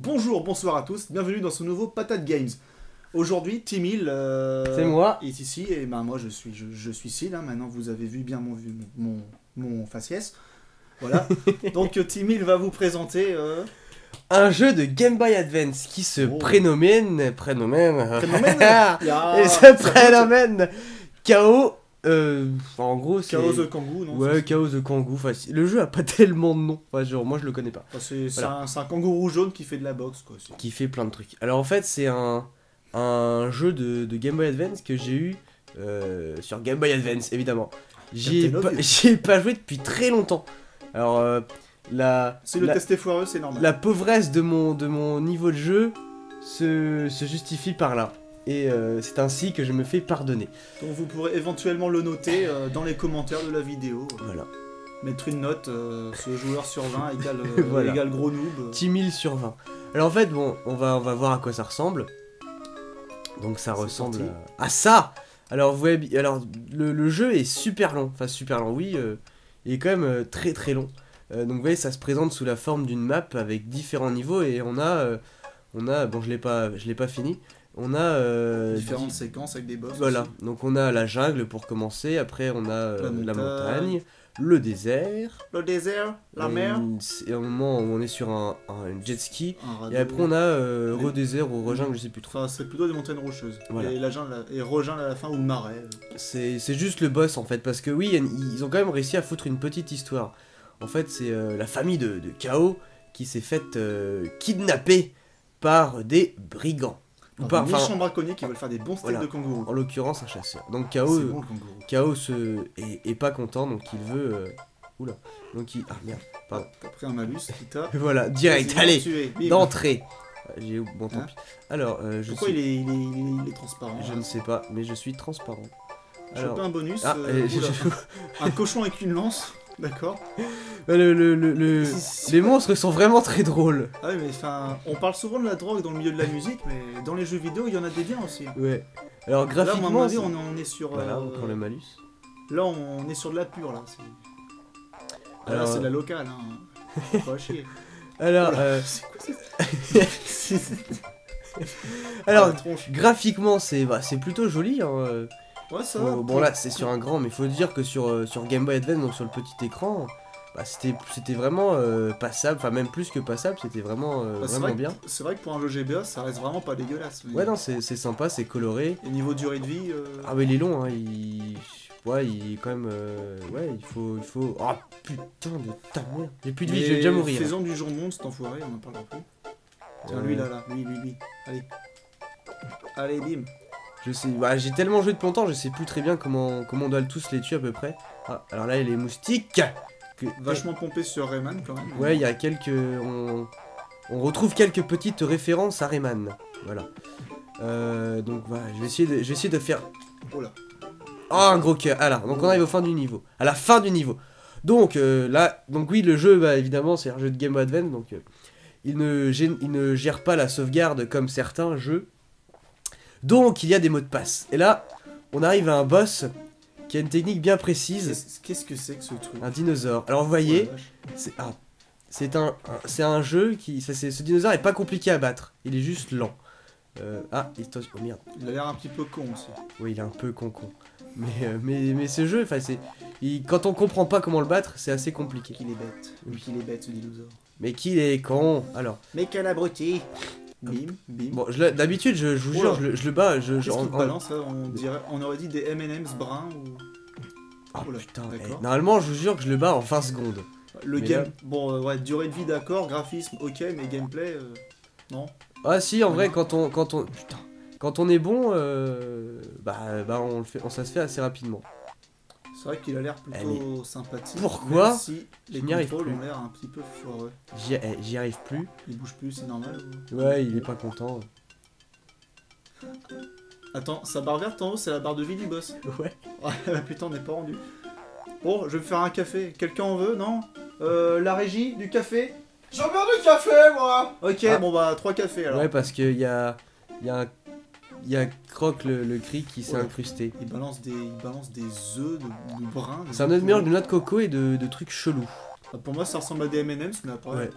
Bonjour, bonsoir à tous, bienvenue dans ce nouveau Patate Games. Aujourd'hui, Timil c'est moi. est ici et ben moi je suis Sil, hein. Maintenant vous avez vu bien mon faciès. Voilà. Donc Timil va vous présenter Un jeu de Game Boy Advance qui se prénomme Ya, et se prénomme KO. En gros, c'est Chaos the Kangoo, non? ouais, Chaos the Kangoo. Enfin, le jeu a pas tellement de nom. Enfin, genre, moi je le connais pas. Enfin, c'est Voilà. un kangourou jaune qui fait de la boxe, quoi. Qui fait plein de trucs. Alors en fait, c'est un jeu de Game Boy Advance que j'ai eu sur Game Boy Advance, évidemment. J'y ai pas joué depuis très longtemps. Alors Si le test est foireux, c'est normal. la pauvresse de mon niveau de jeu se justifie par là. Et c'est ainsi que je me fais pardonner. Donc vous pourrez éventuellement le noter dans les commentaires de la vidéo. Voilà. Mettre une note, ce joueur sur 20 égale, Voilà. égale gros noob. 10 000 sur 20. Alors en fait, bon, on va voir à quoi ça ressemble. Donc ça ressemble parti. à ça. Alors vous voyez, alors le jeu est super long. Enfin super long, oui. Il est quand même très très long. Donc vous voyez, ça se présente sous la forme d'une map avec différents niveaux et on a bon, je l'ai pas fini. On a Différentes séquences avec des boss. voilà. Aussi. Donc on a la jungle pour commencer. Après on a La la montagne. montagne, le désert. Le désert, la mer, Et à un moment on est sur un jet ski. un radeau. Et après on a redésert ou rejungle, je sais plus trop. Enfin, c'est plutôt des montagnes rocheuses. Voilà. Et la jungle, et rejungle à la fin ou marais. C'est juste le boss en fait, parce que oui, ils ont quand même réussi à foutre une petite histoire. En fait, c'est la famille de K.O. qui s'est faite kidnapper par des brigands. Ou pas, Des enfin, méchants braconniers qui veulent faire des bons steaks voilà. de kangourou. en l'occurrence un chasseur. Donc C'est K.O. bon le kangourou. Est pas content, donc il veut... Oula. Donc il... Ah merde, pardon. T'as pris un malus qui t'a. Voilà, direct, quasiment allez, tué. Bim. d'entrée. J'ai eu... Bon, tant Hein pis. Alors, je Pourquoi suis... il est transparent? Je là ne sais pas, mais je suis transparent. J'ai Alors... chopé un bonus. Ah, Oula. Un cochon avec une lance. D'accord. Les monstres sont vraiment très drôles. Ah oui, mais enfin, on parle souvent de la drogue dans le milieu de la musique, mais dans les jeux vidéo, il y en a des biens aussi. Ouais. Alors Là, graphiquement, moi, à mon avis, on est sur. voilà, on prend le malus. Là, on est sur de la pure, là. Là, Alors, c'est de la locale, hein. Faut pas chier. alors, C'est quoi alors, la tronche. graphiquement, c'est plutôt joli. Hein. Ouais, ça va. Bon là, c'est sur un grand, mais faut dire que sur Game Boy Advance, donc sur le petit écran, bah, c'était vraiment passable. Enfin, même plus que passable, c'était vraiment Bah, c'est vraiment vrai bien. C'est vrai que pour un jeu GBA, ça reste vraiment pas dégueulasse. Mais... Ouais, non, c'est sympa, c'est coloré. Et niveau durée de vie. Ah, mais il est long, hein. Ouais, il est quand même. Ouais, il faut. Oh putain de ta mère. J'ai plus de vie, je vais déjà mourir. Faisons du jour de monde, cet enfoiré, on en parlera plus. Tiens, lui là, lui. Allez. Allez, bim. Je sais, bah, j'ai tellement joué depuis longtemps, je sais plus très bien comment on doit tous les tuer à peu près. Ah, alors là, il y a les moustiques. Vachement pompé sur Rayman quand même. Ouais, il y a quelques. On retrouve quelques petites références à Rayman. Voilà. Donc voilà, je vais essayer de faire. Oh là. Oh, un gros cœur. Alors, donc on arrive au fin du niveau. À la fin du niveau. Donc là, donc oui, le jeu, bah, évidemment, c'est un jeu de Game Boy Advance, donc il ne gère pas la sauvegarde comme certains jeux. Donc il y a des mots de passe. Et là, on arrive à un boss qui a une technique bien précise. Qu'est-ce que c'est que ce truc? Un dinosaure. Alors vous voyez, c'est un jeu qui... Ce dinosaure est pas compliqué à battre. Il est juste lent. Oh merde. Il a l'air un petit peu con aussi. Oui, il est un peu con. Mais ce jeu, enfin quand on comprend pas comment le battre, c'est assez compliqué. Qu'il est bête. Oui, qu'il est bête ce dinosaure. Mais qu'il est con. Alors. Mais quel abruti. Bim. Bon, d'habitude, je vous jure, je le bats. Qu'est-ce qu'il balance là? On aurait dit des M&M's bruns ou... Oh Oula, putain, d'accord. normalement, je vous jure que je le bats en 20 secondes. Le Mais game... là- Bon, ouais, durée de vie d'accord, graphisme ok, mais gameplay, non. Ah si, en vrai, Voilà. quand on est bon, bah on le fait, ça se fait assez rapidement. C'est vrai qu'il a l'air plutôt sympathique. pourquoi même si les n'y arrive contrôles plus. ont l'air un petit peu foireux. J'y arrive plus. Il bouge plus, c'est normal ou... Ouais, il est pas content. Attends, sa barre verte en haut, c'est la barre de vie du boss. Ouais. Ouais, putain, on n'est pas rendu. Bon, je vais me faire un café. Quelqu'un en veut, non? La régie, du café? J'en veux du café, moi! Ok, Ah. bon bah, 3 cafés alors. Ouais, parce qu'il y a Croc le cri qui s'est Ouais. incrusté. Il balance des œufs de brun. C'est un autre mélange de noix de coco et de trucs chelous. Pour moi, ça ressemble à des M&M's, mais après... Ouais.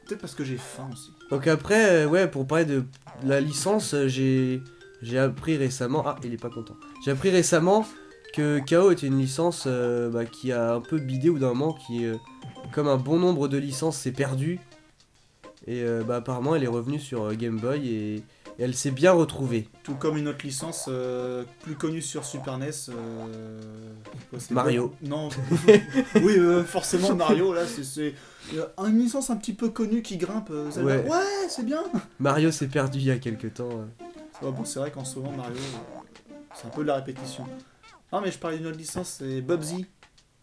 peut-être parce que j'ai faim aussi. Donc après, ouais, pour parler de la licence, j'ai appris récemment... Ah, il est pas content. J'ai appris récemment que KO était une licence qui a un peu bidé au bout d'un moment, qui, comme un bon nombre de licences, s'est perdue. Et apparemment, elle est revenue sur Game Boy et elle s'est bien retrouvée. Tout comme une autre licence plus connue sur Super NES. Quoi, c'est Mario. Non. Oui, forcément Mario, là, c'est une licence un petit peu connue qui grimpe. Ouais. Ouais, c'est bien. Mario s'est perdu il y a quelques temps. Ouais, bon, c'est vrai qu'en ce moment, Mario, c'est un peu de la répétition. Non, mais je parlais d'une autre licence, c'est Bubsy.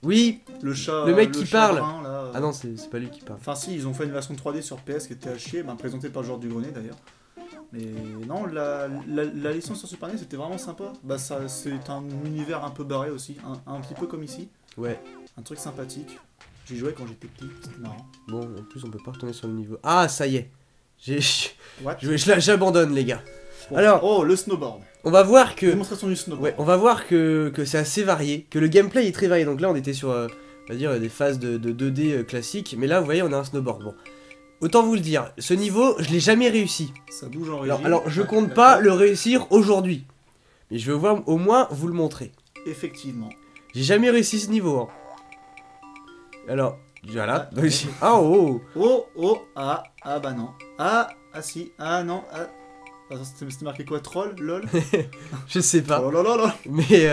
Oui, Le chat. le mec qui chat parle. brun, là, Ah non, c'est pas lui qui parle. Enfin, si, ils ont fait une version 3D sur PS qui était à chier, présentée par le joueur du grenier d'ailleurs. Mais non, la licence sur Super NES c'était vraiment sympa. C'est un univers un peu barré aussi, un petit peu comme ici. Ouais. Un truc sympathique. J'y jouais quand j'étais petit, c'était marrant. Bon, en plus, on peut pas retourner sur le niveau. Ah, ça y est. What J'abandonne, les gars. Bon, Alors, oh, le snowboard. on va voir que... Démonstration du snowboard. Ouais, on va voir que c'est assez varié, que le gameplay est très varié. Donc là, on était sur, on va dire, des phases de 2D classiques. Mais là, vous voyez, on a un snowboard. Bon. Autant vous le dire, ce niveau, je l'ai jamais réussi. Ça bouge en régie. Alors je compte pas le réussir aujourd'hui. Mais je vais au moins vous le montrer. Effectivement. J'ai jamais réussi ce niveau. Hein. Alors, voilà. Ah, Ah oh bah non. Ah si, ah non, ah. Attends, c'était marqué quoi, troll, lol. Je sais pas. Oh là là là. Mais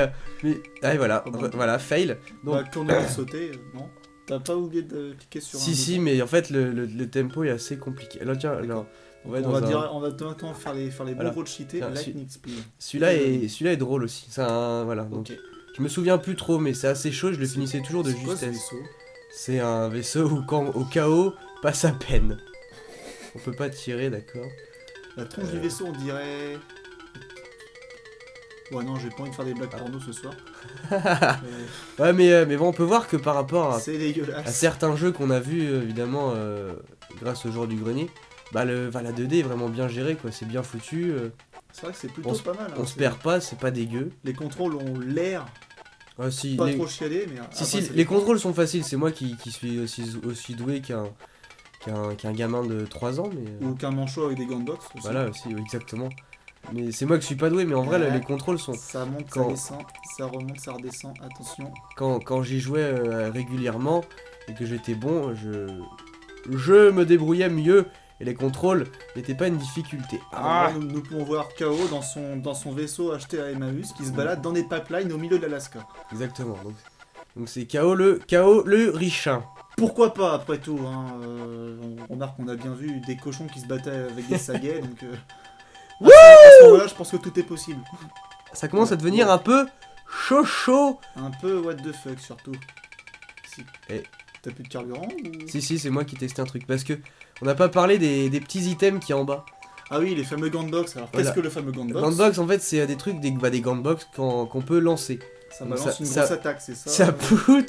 ah, voilà, Oh, bon. voilà, fail. Donc, Tourner et sauter, non. T'as pas oublié de cliquer sur si, mais en fait, le tempo est assez compliqué. Alors, tiens, alors, on va directement faire les Voilà. beaux rôles cheatés, Tiens, Lightning Speed. celui-là est drôle aussi. C'est un, voilà. Donc, Ok. je me souviens plus trop, mais c'est assez chaud. Je le finissais toujours de C'est quoi ce justesse. vaisseau C'est un vaisseau où quand au chaos passe à peine. On peut pas tirer, d'accord. La tronche du vaisseau, on dirait. Ouais, non, j'ai pas envie de faire des blagues porno ce soir. Ouais, mais bon, on peut voir que par rapport C'est à dégueulasse. certains jeux qu'on a vus, évidemment, grâce au jour du grenier, la 2D est vraiment bien gérée, quoi. C'est bien foutu. C'est vrai que c'est plutôt pas mal. On se perd pas, c'est pas dégueu. Les contrôles ont l'air Ah, si, pas trop chialés, mais. si, les contrôles sont faciles. C'est moi qui suis aussi doué qu'un gamin de 3 ans, mais. Ou qu'un manchot avec des gants de boxe. Aussi. Voilà, aussi, oui, exactement. Mais c'est moi qui suis pas doué, mais en vrai, Ouais. les contrôles sont. Ça monte, Quand- ça descend, ça remonte, ça redescend. Attention. Quand j'y jouais régulièrement et que j'étais bon, je me débrouillais mieux et les contrôles n'étaient pas une difficulté. Alors là, nous pouvons voir KO dans son vaisseau acheté à Emmaüs qui se balade dans des pipelines au milieu de l'Alaska. Exactement. Donc c'est KO le richin. Pourquoi pas après tout hein, on remarque qu'on a bien vu des cochons qui se battaient avec des saguets donc à ce moment-là je pense que tout est possible. Ça commence à devenir un peu chaud. Un peu what the fuck surtout. Si. Et- T'as plus de carburant ou... Si, c'est moi qui testais un truc. Parce que on n'a pas parlé des petits items qui y a en bas. Ah oui, les fameux gants de boxe. Alors Voilà. qu'est-ce que le fameux gant de boxe? Gunbox, en fait, c'est des trucs, des gants de boxe qu'on peut lancer. Ça Donc balance une ça- grosse attaque, c'est ça. Ça poutre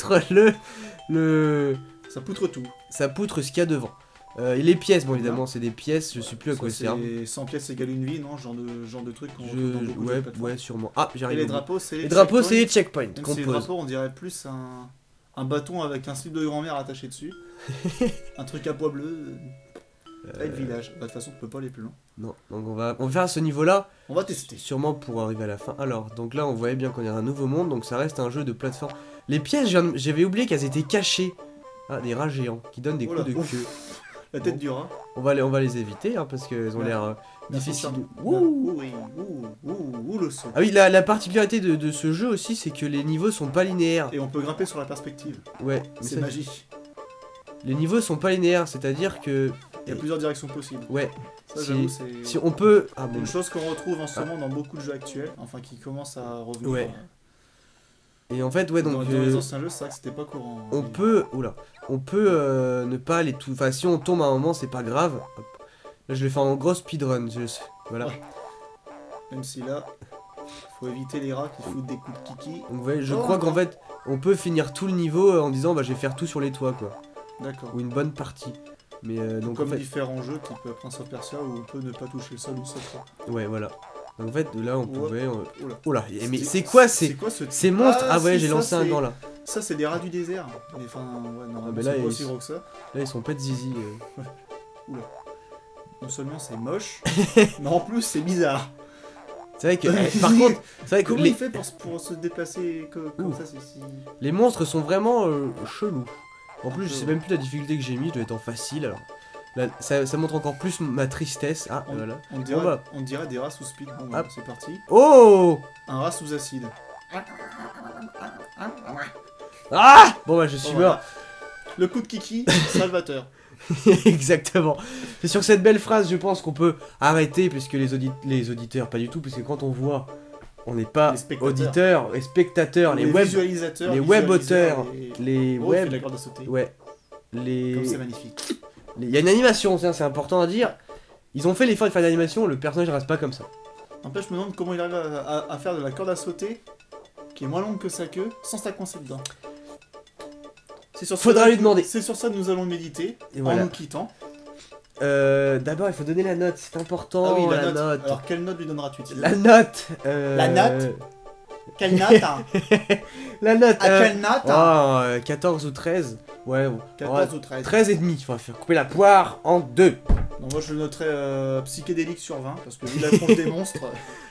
Ça poutre tout. ça poutre ce qu'il y a devant. Et les pièces, bon évidemment, c'est des pièces, je sais plus à quoi Ça, servent. c'est 100 pièces égale une vie, non? Genre de truc qu'on retrouve dans beaucoup de jeux de plateforme. Ouais, sûrement. Ah, Et j'arrive. les au bout. drapeaux, c'est Les drapeaux, c'est les checkpoints Même qu'on si les pose. drapeaux, on dirait plus un bâton avec un slip de grand-mère attaché dessus. Un truc à pois bleu. Pas le village. Bah, de toute façon, on peut pas aller plus loin. Non, donc on va faire ce niveau-là, On va tester. sûrement pour arriver à la fin. Alors, donc là, on voyait bien qu'on est dans un nouveau monde, donc ça reste un jeu de plateforme. Les pièces, j'avais oublié qu'elles étaient cachées. Ah, des rats géants qui donnent des Oh là, coups de ouf. queue. La tête du rat. On va les éviter, hein, parce qu'elles ont Ouais. l'air Merci, difficiles. Charles. Ouh. Oui, le saut. Ah oui, la particularité de ce jeu aussi, c'est que les niveaux sont pas linéaires. Et on peut grimper sur la perspective. Ouais, mais C'est ça- magique. les niveaux sont pas linéaires, c'est-à-dire que... Il y a plusieurs directions possibles. Ouais, Ça, si- j'avoue, c'est si on peut... Ah bon, une chose qu'on retrouve en ce moment dans beaucoup de jeux actuels. Enfin, qui commence à revenir. Ouais. et en fait, ouais, donc... Dans les anciens jeux, c'est vrai que c'était pas courant. on peut ne pas aller tout... Enfin, si on tombe à un moment, c'est pas grave. Hop. Là, je l'ai fait en gros speedrun, voilà. Ouais. Même si là, faut éviter les rats qui foutent des coups de kiki. Donc, vous voyez, je Oh, crois qu'en encore. fait, on peut finir tout le niveau en disant, bah, je vais faire tout sur les toits, quoi. D'accord. Ou une bonne partie. Mais donc, en Comme fait... différents jeux type Prince of Persia où on peut ne pas toucher le sol une seule fois. Ouais, voilà. Donc, en fait, là, on pouvait... Oula. Oh là, mais c'est quoi ces monstres? Ah ouais, si, j'ai ça, lancé un c'est- gant, là. Ça, c'est des rats du désert. Mais enfin, ouais, non, Ah, mais c'est là, pas ils- aussi gros que ça. Là, ils sont pas de zizi. Oula. Non seulement c'est moche, mais en plus c'est bizarre. C'est vrai que, par contre, c'est vrai que Comment il fait pour se déplacer comme ça, c'est si... les monstres sont vraiment chelous. En plus, je sais Ouais. même plus la difficulté que j'ai mis, je dois être en facile. Alors, là, ça montre encore plus ma tristesse. Ah, voilà. On dirait, Bon, bah. on dirait des rats sous speed. Bon, bah, Hop. c'est parti. Oh! Un rat sous acide. Ah! Bon bah, je suis Bon, mort. voilà. Le coup de kiki, salvateur. Exactement. C'est sur cette belle phrase, je pense qu'on peut arrêter, puisque les auditeurs, pas du tout, puisque quand on voit, on n'est pas Les spectateurs. auditeurs et spectateurs, les web, visualisateurs, les web visualiseurs, auteurs, les... les Oh, il fait web, de la corde à sauter. ouais, les, Comme c'est magnifique. il y a une animation, tiens, c'est important à dire. Ils ont fait l'effort de faire une animation, le personnage reste pas comme ça. N'empêche, je me demande comment il arrive à faire de la corde à sauter, qui est moins longue que sa queue, sans se coincer dedans. C'est sur Faudra ça- lui demander. C'est sur ça que nous allons méditer, Et en voilà. nous quittant. D'abord, il faut donner la note, c'est important. Ah oui, la la note. Alors, quelle note lui donneras-tu Thierry La note. La note Quelle note hein La note. À quelle note hein 14 ou 13. Ouais, bon. 14 ou 13. 13 et demi. Il faut faire couper la poire en deux. Non, moi je le noterais psychédélique sur 20, parce que vu la tronche des monstres...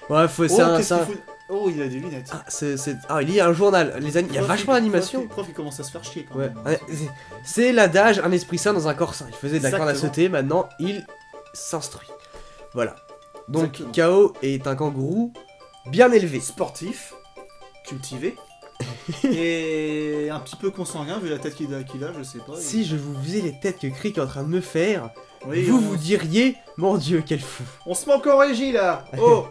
Ouais, faut. Oh, c'est un- qu'est-ce c'est un- qu'il faut... Oh, il a des lunettes. Ah, il y a un journal. Il y a Prof, vachement d'animation. Prof, il commence à se faire chier quand Ouais. même. Ouais, c'est l'adage, un esprit sain dans un corps sain. Il faisait de la corde à Exactement. sauter, maintenant il s'instruit. Voilà. Donc Exactement. KO est un kangourou bien élevé. Sportif, cultivé, et un petit peu consanguin vu la tête qu'il a, je sais pas. Si je vous faisais les têtes que Crick est en train de me faire, Oui, vous on... vous diriez, mon dieu, quel fou. on se manque en régie là. Oh.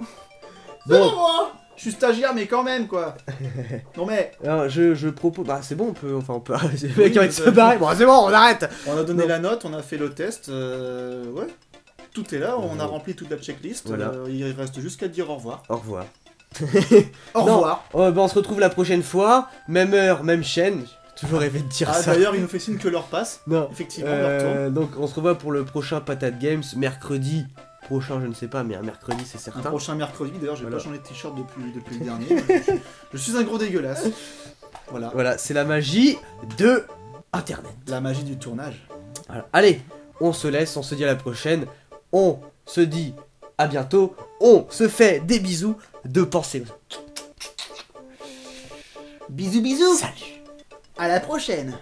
C'est Bon. pas moi. Je suis stagiaire mais quand même quoi. Non mais Alors, je propose. Bah, c'est bon, on peut. Enfin, on peut. C'est le Oui, mec qui va mais se ça- barrer. Bon, c'est bon, on arrête. on a donné Non. la note, on a fait le test, ouais. Tout est là, on a Ouais. rempli toute la checklist. Voilà. Il reste juste qu'à dire au revoir. Au revoir. Au Non. revoir. Oh, bah, on se retrouve la prochaine fois. Même heure, même chaîne. J'ai toujours rêvé de dire Ah ça. d'ailleurs il nous fait signe que l'heure passe. Non. Effectivement, l'heure tourne. Donc, on se revoit pour le prochain Patate Games. Mercredi prochain, je ne sais pas, mais un mercredi, c'est Un certain. prochain mercredi, d'ailleurs j'ai Voilà. pas changé de t-shirt depuis le dernier. je suis un gros dégueulasse. Voilà. Voilà, c'est la magie de Internet. La magie du tournage. Voilà. Allez, on se laisse, on se dit à la prochaine. On se dit à bientôt. On se fait des bisous de pensée. Bisous bisous. Salut. À la prochaine.